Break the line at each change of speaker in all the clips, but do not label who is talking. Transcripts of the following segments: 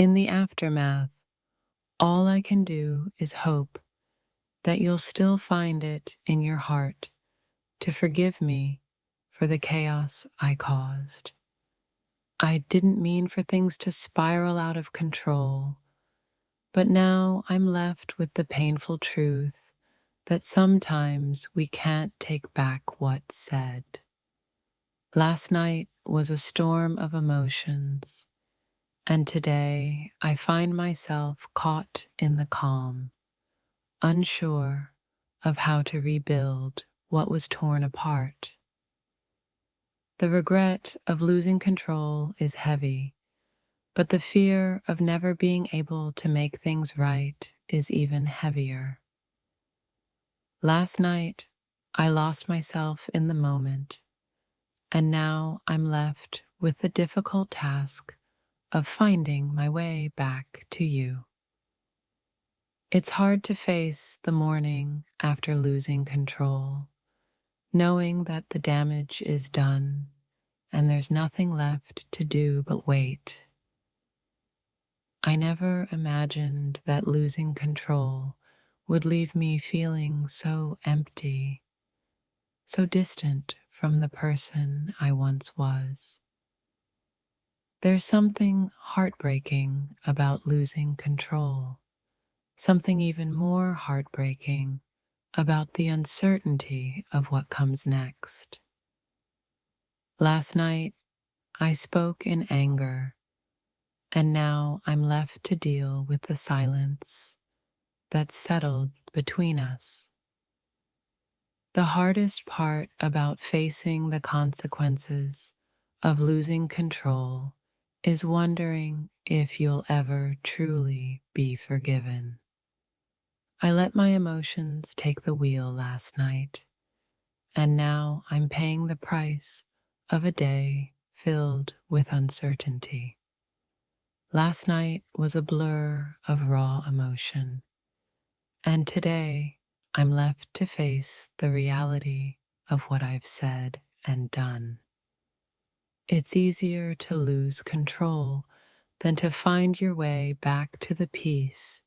In the aftermath, all I can do is hope that you'll still find it in your heart to forgive me for the chaos I caused. I didn't mean for things to spiral out of control, but now I'm left with the painful truth that sometimes we can't take back what's said. Last night was a storm of emotions, and today I find myself caught in the calm, unsure of how to rebuild what was torn apart. The regret of losing control is heavy, but the fear of never being able to make things right is even heavier. Last night, I lost myself in the moment, and now I'm left with the difficult task of finding my way back to you. It's hard to face the morning after losing control, knowing that the damage is done and there's nothing left to do but wait. I never imagined that losing control would leave me feeling so empty, so distant from the person I once was. There's something heartbreaking about losing control, something even more heartbreaking about the uncertainty of what comes next. Last night, I spoke in anger, and now I'm left to deal with the silence that settled between us. The hardest part about facing the consequences of losing control is wondering if you'll ever truly be forgiven. I let my emotions take the wheel last night, and now I'm paying the price of a day filled with uncertainty. Last night was a blur of raw emotion, and today I'm left to face the reality of what I've said and done. It's easier to lose control than to find your way back to the peace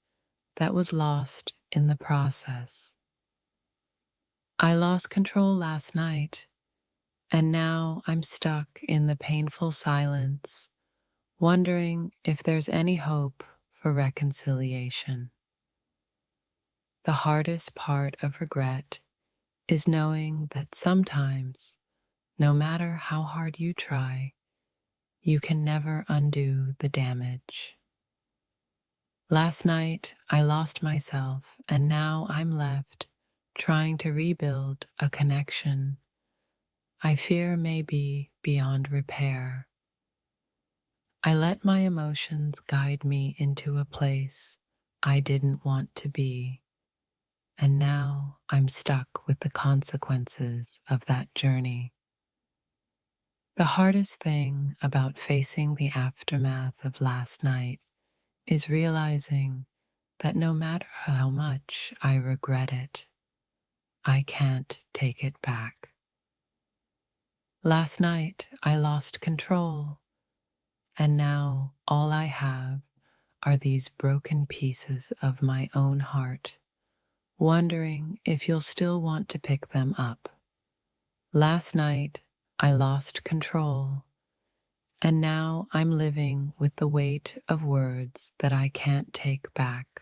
that was lost in the process. I lost control last night, and now I'm stuck in the painful silence, wondering if there's any hope for reconciliation. The hardest part of regret is knowing that sometimes, no matter how hard you try, you can never undo the damage. Last night, I lost myself, and now I'm left trying to rebuild a connection I fear may be beyond repair. I let my emotions guide me into a place I didn't want to be, and now I'm stuck with the consequences of that journey. The hardest thing about facing the aftermath of last night is realizing that no matter how much I regret it, I can't take it back. Last night I lost control, and now all I have are these broken pieces of my own heart, wondering if you'll still want to pick them up. Last night I lost control, and now I'm living with the weight of words that I can't take back,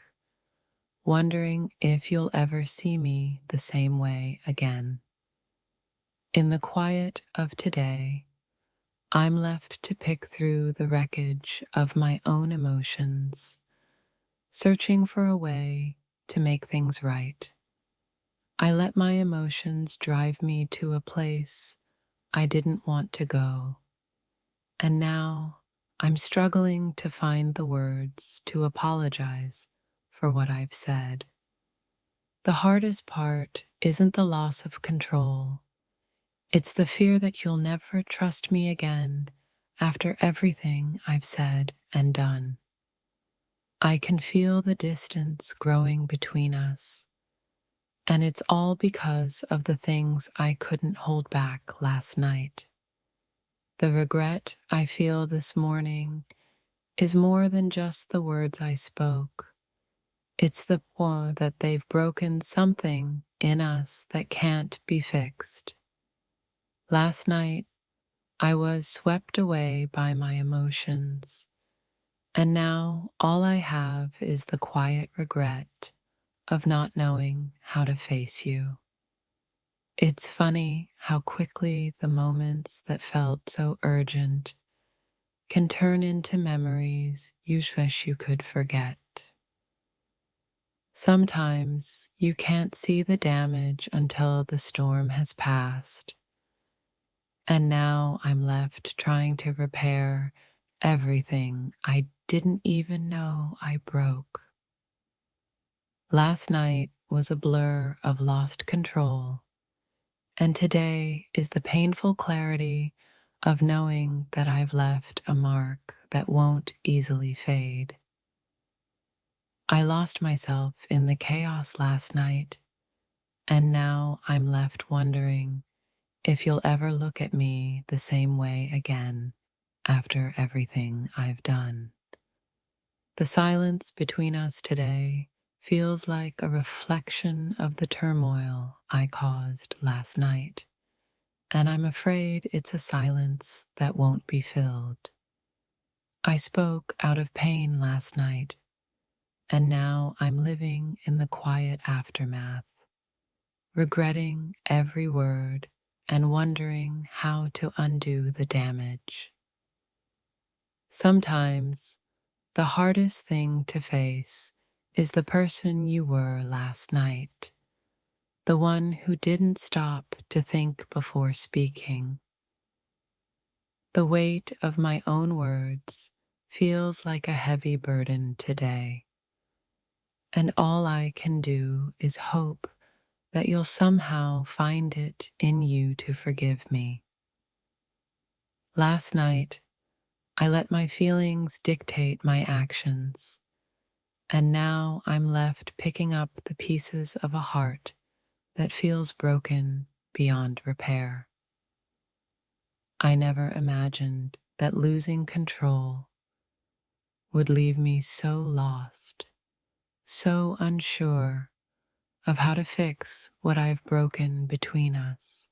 wondering if you'll ever see me the same way again. In the quiet of today, I'm left to pick through the wreckage of my own emotions, searching for a way to make things right. I let my emotions drive me to a place I didn't want to go, and now I'm struggling to find the words to apologize for what I've said. The hardest part isn't the loss of control. It's the fear that you'll never trust me again after everything I've said and done. I can feel the distance growing between us, and it's all because of the things I couldn't hold back last night. The regret I feel this morning is more than just the words I spoke. It's the poor that they've broken something in us that can't be fixed. Last night, I was swept away by my emotions, and now all I have is the quiet regret of not knowing how to face you. It's funny how quickly the moments that felt so urgent can turn into memories you wish you could forget. Sometimes you can't see the damage until the storm has passed, and now I'm left trying to repair everything I didn't even know I broke. Last night was a blur of lost control, and today is the painful clarity of knowing that I've left a mark that won't easily fade. I lost myself in the chaos last night, and now I'm left wondering if you'll ever look at me the same way again after everything I've done. The silence between us today feels like a reflection of the turmoil I caused last night, and I'm afraid it's a silence that won't be filled. I spoke out of pain last night, and now I'm living in the quiet aftermath, regretting every word and wondering how to undo the damage. Sometimes the hardest thing to face is the person you were last night, the one who didn't stop to think before speaking. The weight of my own words feels like a heavy burden today, and all I can do is hope that you'll somehow find it in you to forgive me. Last night, I let my feelings dictate my actions, and now I'm left picking up the pieces of a heart that feels broken beyond repair. I never imagined that losing control would leave me so lost, so unsure of how to fix what I've broken between us.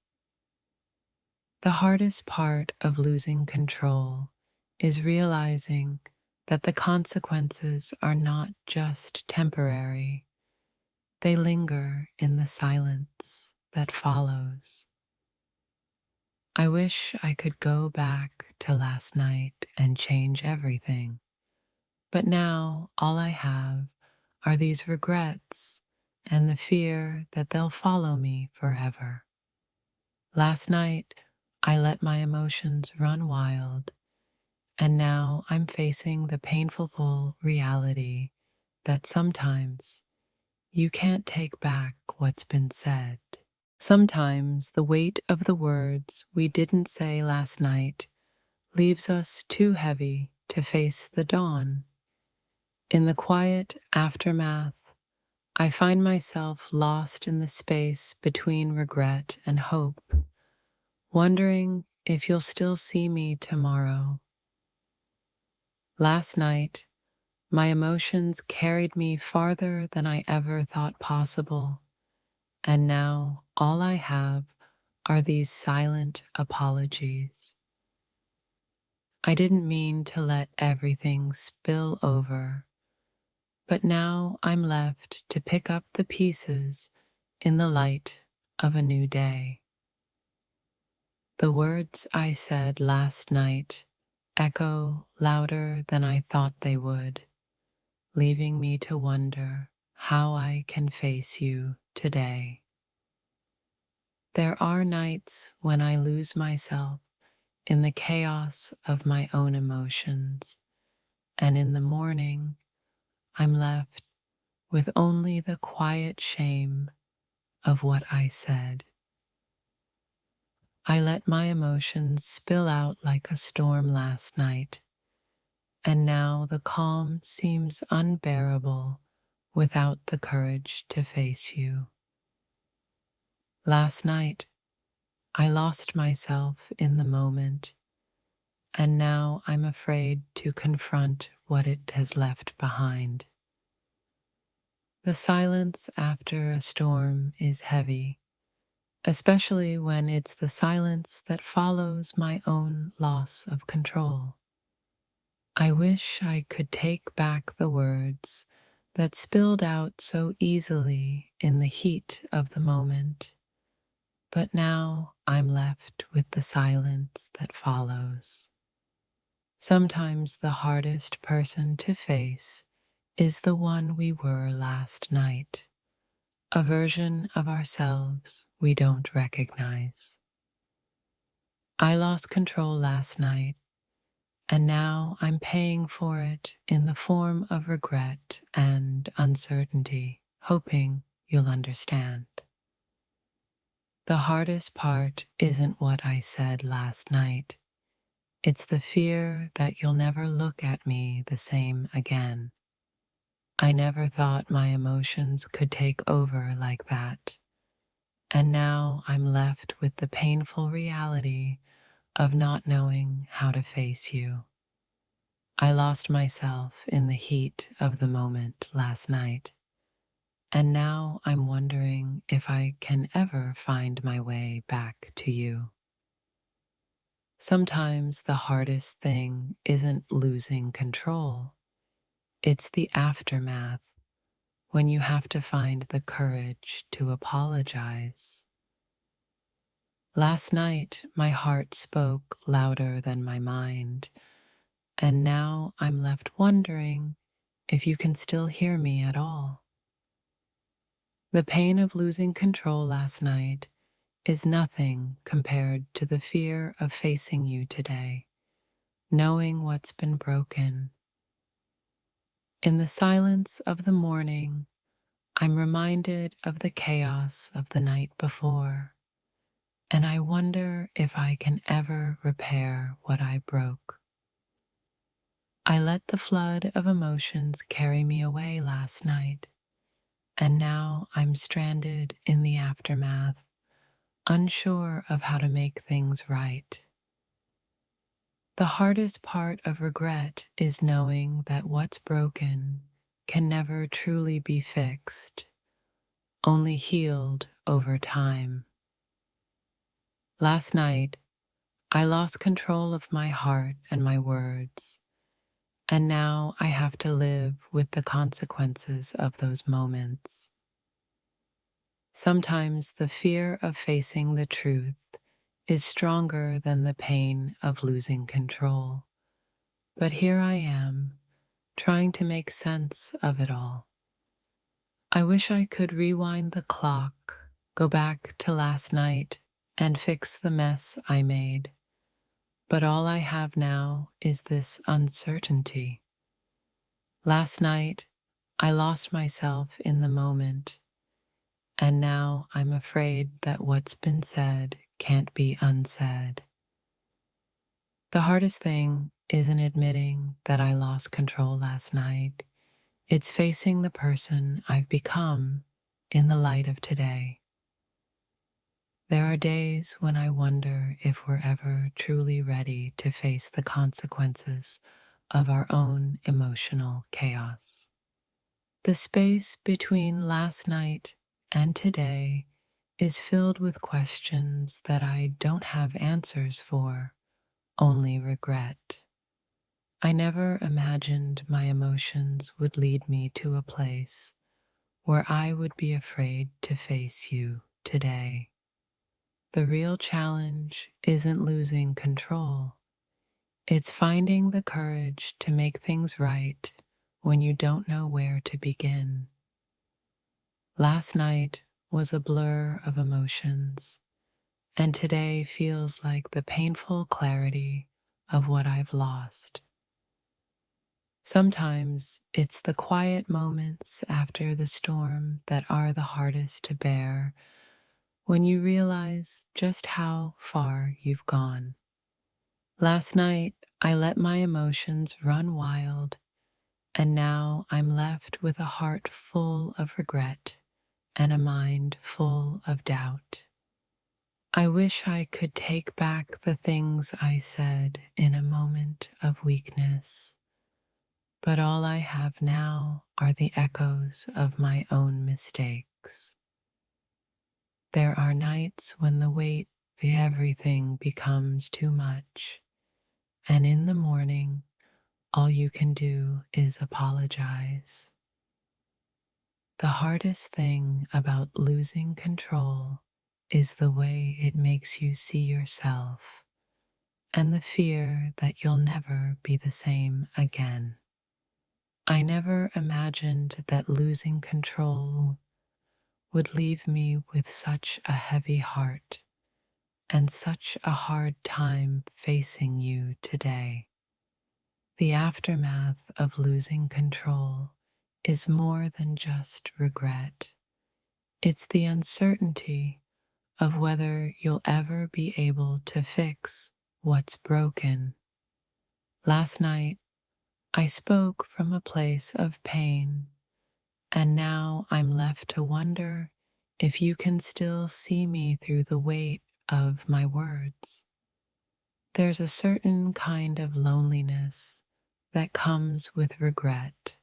The hardest part of losing control is realizing that the consequences are not just temporary, they linger in the silence that follows. I wish I could go back to last night and change everything, but now all I have are these regrets and the fear that they'll follow me forever. Last night, I let my emotions run wild, and now I'm facing the painful reality that sometimes you can't take back what's been said. Sometimes the weight of the words we didn't say last night leaves us too heavy to face the dawn. In the quiet aftermath, I find myself lost in the space between regret and hope, wondering if you'll still see me tomorrow. Last night, my emotions carried me farther than I ever thought possible, and now all I have are these silent apologies. I didn't mean to let everything spill over, but now I'm left to pick up the pieces in the light of a new day. The words I said last night echo louder than I thought they would, leaving me to wonder how I can face you today. There are nights when I lose myself in the chaos of my own emotions, and in the morning I'm left with only the quiet shame of what I said. I let my emotions spill out like a storm last night, and now the calm seems unbearable without the courage to face you. Last night, I lost myself in the moment, and now I'm afraid to confront what it has left behind. The silence after a storm is heavy, especially when it's the silence that follows my own loss of control. I wish I could take back the words that spilled out so easily in the heat of the moment, but now I'm left with the silence that follows. Sometimes the hardest person to face is the one we were last night, a version of ourselves we don't recognize. I lost control last night, and now I'm paying for it in the form of regret and uncertainty, hoping you'll understand. The hardest part isn't what I said last night. It's the fear that you'll never look at me the same again. I never thought my emotions could take over like that, and now I'm left with the painful reality of not knowing how to face you. I lost myself in the heat of the moment last night, and now I'm wondering if I can ever find my way back to you. Sometimes the hardest thing isn't losing control, it's the aftermath, when you have to find the courage to apologize. Last night, my heart spoke louder than my mind, and now I'm left wondering if you can still hear me at all. The pain of losing control last night is nothing compared to the fear of facing you today, knowing what's been broken. In the silence of the morning, I'm reminded of the chaos of the night before, and I wonder if I can ever repair what I broke. I let the flood of emotions carry me away last night, and now I'm stranded in the aftermath, unsure of how to make things right. The hardest part of regret is knowing that what's broken can never truly be fixed, only healed over time. Last night, I lost control of my heart and my words, and now I have to live with the consequences of those moments. Sometimes the fear of facing the truth is stronger than the pain of losing control. But here I am, trying to make sense of it all. I wish I could rewind the clock, go back to last night, and fix the mess I made. But all I have now is this uncertainty. Last night, I lost myself in the moment, and now I'm afraid that what's been said can't be unsaid. The hardest thing isn't admitting that I lost control last night. It's facing the person I've become in the light of today. There are days when I wonder if we're ever truly ready to face the consequences of our own emotional chaos. The space between last night and today is filled with questions that I don't have answers for, only regret. I never imagined my emotions would lead me to a place where I would be afraid to face you today. The real challenge isn't losing control. It's finding the courage to make things right when you don't know where to begin. Last night was a blur of emotions, and today feels like the painful clarity of what I've lost. Sometimes it's the quiet moments after the storm that are the hardest to bear, when you realize just how far you've gone. Last night, I let my emotions run wild, and now I'm left with a heart full of regret and a mind full of doubt. I wish I could take back the things I said in a moment of weakness, but all I have now are the echoes of my own mistakes. There are nights when the weight of everything becomes too much, and in the morning, all you can do is apologize. The hardest thing about losing control is the way it makes you see yourself and the fear that you'll never be the same again. I never imagined that losing control would leave me with such a heavy heart and such a hard time facing you today. The aftermath of losing control is more than just regret. It's the uncertainty of whether you'll ever be able to fix what's broken. Last night, I spoke from a place of pain, and now I'm left to wonder if you can still see me through the weight of my words. There's a certain kind of loneliness that comes with regret,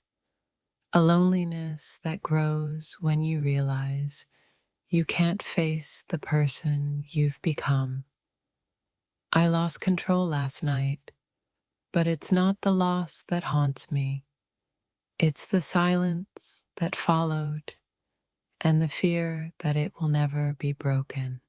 a loneliness that grows when you realize you can't face the person you've become. I lost control last night, but it's not the loss that haunts me. It's the silence that followed and the fear that it will never be broken.